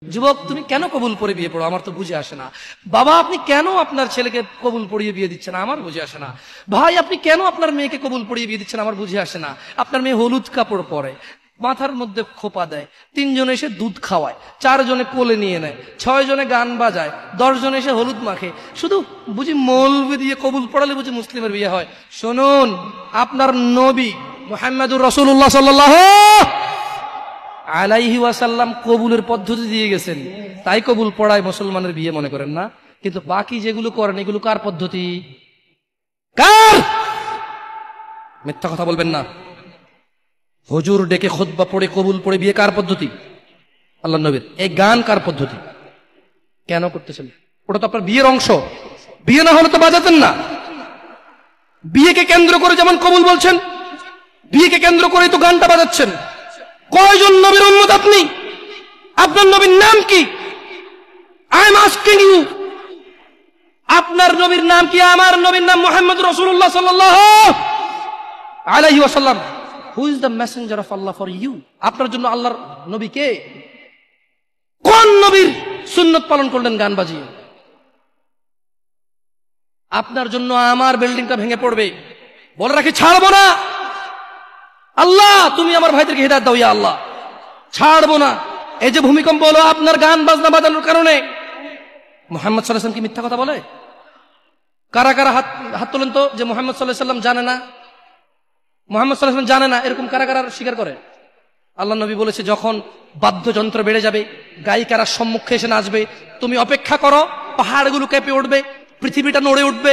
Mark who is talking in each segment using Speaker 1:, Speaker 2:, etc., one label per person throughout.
Speaker 1: যুবক, তুমি কেন কবুল পড়ে বিয়ে পড়ো? আমার তো বুঝে আসে না। বাবা, আপনি কেন আপনার ছেলেকে কবুল পড়িয়ে বিয়ে দিচ্ছেন? আমার বুঝে আসে না। ভাই, আপনি কেন আপনার মেয়েকে কবুল পড়িয়ে বিয়ে দিচ্ছেন? আমার বুঝে আসে না। আপনার মেয়ে হলুদ কাপড় পরে, মাথার মধ্যে খোপা দেয়, 3 জনে এসে দুধ খাওয়ায়, 4 জনে কোলে নিয়ে নেয়, 6 জনে গান বাজায়, 10 জনে এসে হলুদ মাখে। শুধু বুঝি মৌলবি দিয়ে কবুল পড়ালে বুঝি মুসলিমের বিয়ে হয়? শুনুন, আপনার নবী মুহাম্মদুর রাসূলুল্লাহ সাল্লাল্লাহু আলাইহি ওয়াসাল্লাম কবুলের পদ্ধতি দিয়ে গেছেন, তাই কবুল পড়ায় মুসলমানের বিয়ে মনে করেন না। কিন্তু বাকি যেগুলো করেন এগুলো কার পদ্ধতি? কার? মিথ্যা কথা বলবেন না। হুজুর ডেকে খুতবা পড়ে কবুল পড়ে বিয়ে কার পদ্ধতি? আল্লাহর নবীর। এই গান কার পদ্ধতি? কেন করতেছেন? ওটা তো আপনার বিয়ের অংশ। বিয়ে না হলে তো বাজাতেন না। বিয়েকে কেন্দ্র করে যেমন কবুল বলছেন, বিয়েকে কেন্দ্র করেই তো গানটা বাজাচ্ছেন। কয়জন নবীর উম্মত আপনি? আপনার নবীর নাম কি? আই এম আস্কিং ইউ, আপনার নবীর নাম কি? আমার নবীর নাম মুহাম্মদ রাসূলুল্লাহ সাল্লাল্লাহু আলাইহি ওয়াসাল্লাম। Who is the messenger of Allah for you? আপনার জন্য আল্লাহর নবী কে? কোন নবীর সুন্নত পালন করলেন গান বাজিয়ে? আপনার জন্য আমার বিল্ডিংটা ভেঙে পড়বে, বলে রাখি ছাড়বো না। আল্লাহ, তুমি আমার ভাইদেরকে হিদায়াত দাও ইয়া আল্লাহ, ছাড়বো না। এই যে ভূমিকম্প হলো আপনার গান বাজনা বাজানোর কারণে। মুহাম্মদ সাল্লাল্লাহু আলাইহি ওয়াসাল্লাম কি মিথ্যা কথা বলে? কারা কারা হাত তোলেন তো যে মুহাম্মদ সাল্লাল্লাহু আলাইহি ওয়াসাল্লাম জানে না, মুহাম্মদ সাল্লাল্লাহু আলাইহি ওয়াসাল্লাম জানে না, এরকম কারা কারা স্বীকার করে? আল্লাহ নবী বলেছে, যখন বাদ্যযন্ত্র বেড়ে যাবে, গায়িকারা সম্মুখে এসে নাচবে, তুমি অপেক্ষা করো, পাহাড়গুলো কেঁপে উঠবে, পৃথিবীটা নড়ে উঠবে।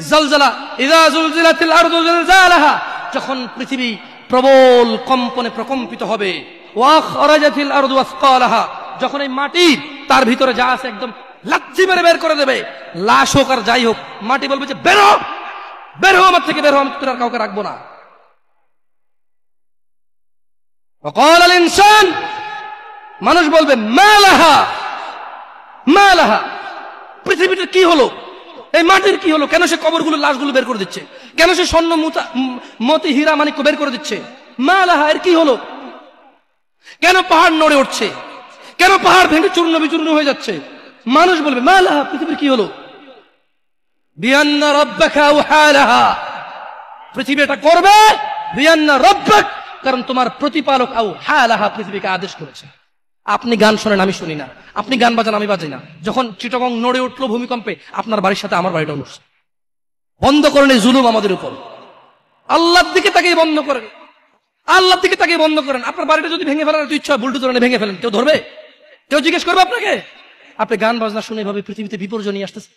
Speaker 1: জালজালা ইযা যুলজিলাতিল আরদু জিলজালাহা, যখন পৃথিবী প্রবল কম্পনে প্রকম্পিত হবে। ওয়া খরাজাতিল আরদু আসকালাহা, যখন এই মাটি তার ভিতরে যা আছে একদম লাথি মেরে বের করে দেবে, লাশ হোক আর যাই হোক, মাটি বলবে যে বের হো, বের হো আমার থেকে, বের হো, আমি তোর আর কাউকে রাখবো না। وقال الانسان, মানুষ বলবে মালাহা মালাহা, পৃথিবীটা কি হলো, এই মাটির কি হলো? কেন সে কবরগুলো লাশগুলো বের করে দিচ্ছে? কেন সে স্বর্ণ মতি হীরা মানিক্য বের করে দিচ্ছে? মালাহা, এর কি হলো? কেন পাহাড় নড়ে উঠছে? কেন পাহাড় ভেঙে চূর্ণ বিচূর্ণ হয়ে যাচ্ছে? মানুষ বলবে মালাহা, পৃথিবীর কি হলো? বিআন্না রাব্বাকা আওহালাহা, পৃথিবী এটা করবে। বিআন্না রাব্বাক, কারণ তোমার প্রতিপালক আওহালাহা, পৃথিবীকে আদেশ করেছে। আপনি গান শোনেন, আমি শুনি না। আপনি গান বাজান, আমি বাজাই না। যখন চিটাগং নড়ে উঠলো ভূমিকম্পে, আপনার বাড়ির সাথে আমার বাড়িটা উঠছে। বন্ধ করেন এই জুলুম আমাদের উপর। আল্লাহর দিকে তাকিয়ে বন্ধ করেন, আল্লাহর দিকে তাকিয়ে বন্ধ করেন। আপনার বাড়িটা যদি ভেঙে ফেলার ইচ্ছা, বুলডোজারে ভেঙে ফেলেন, কেউ ধরবে? কেউ জিজ্ঞেস করবে আপনাকে? আপনি গান বাজনা শুনে এভাবে পৃথিবীতে বিপর্যয় নিয়ে আসতেছে।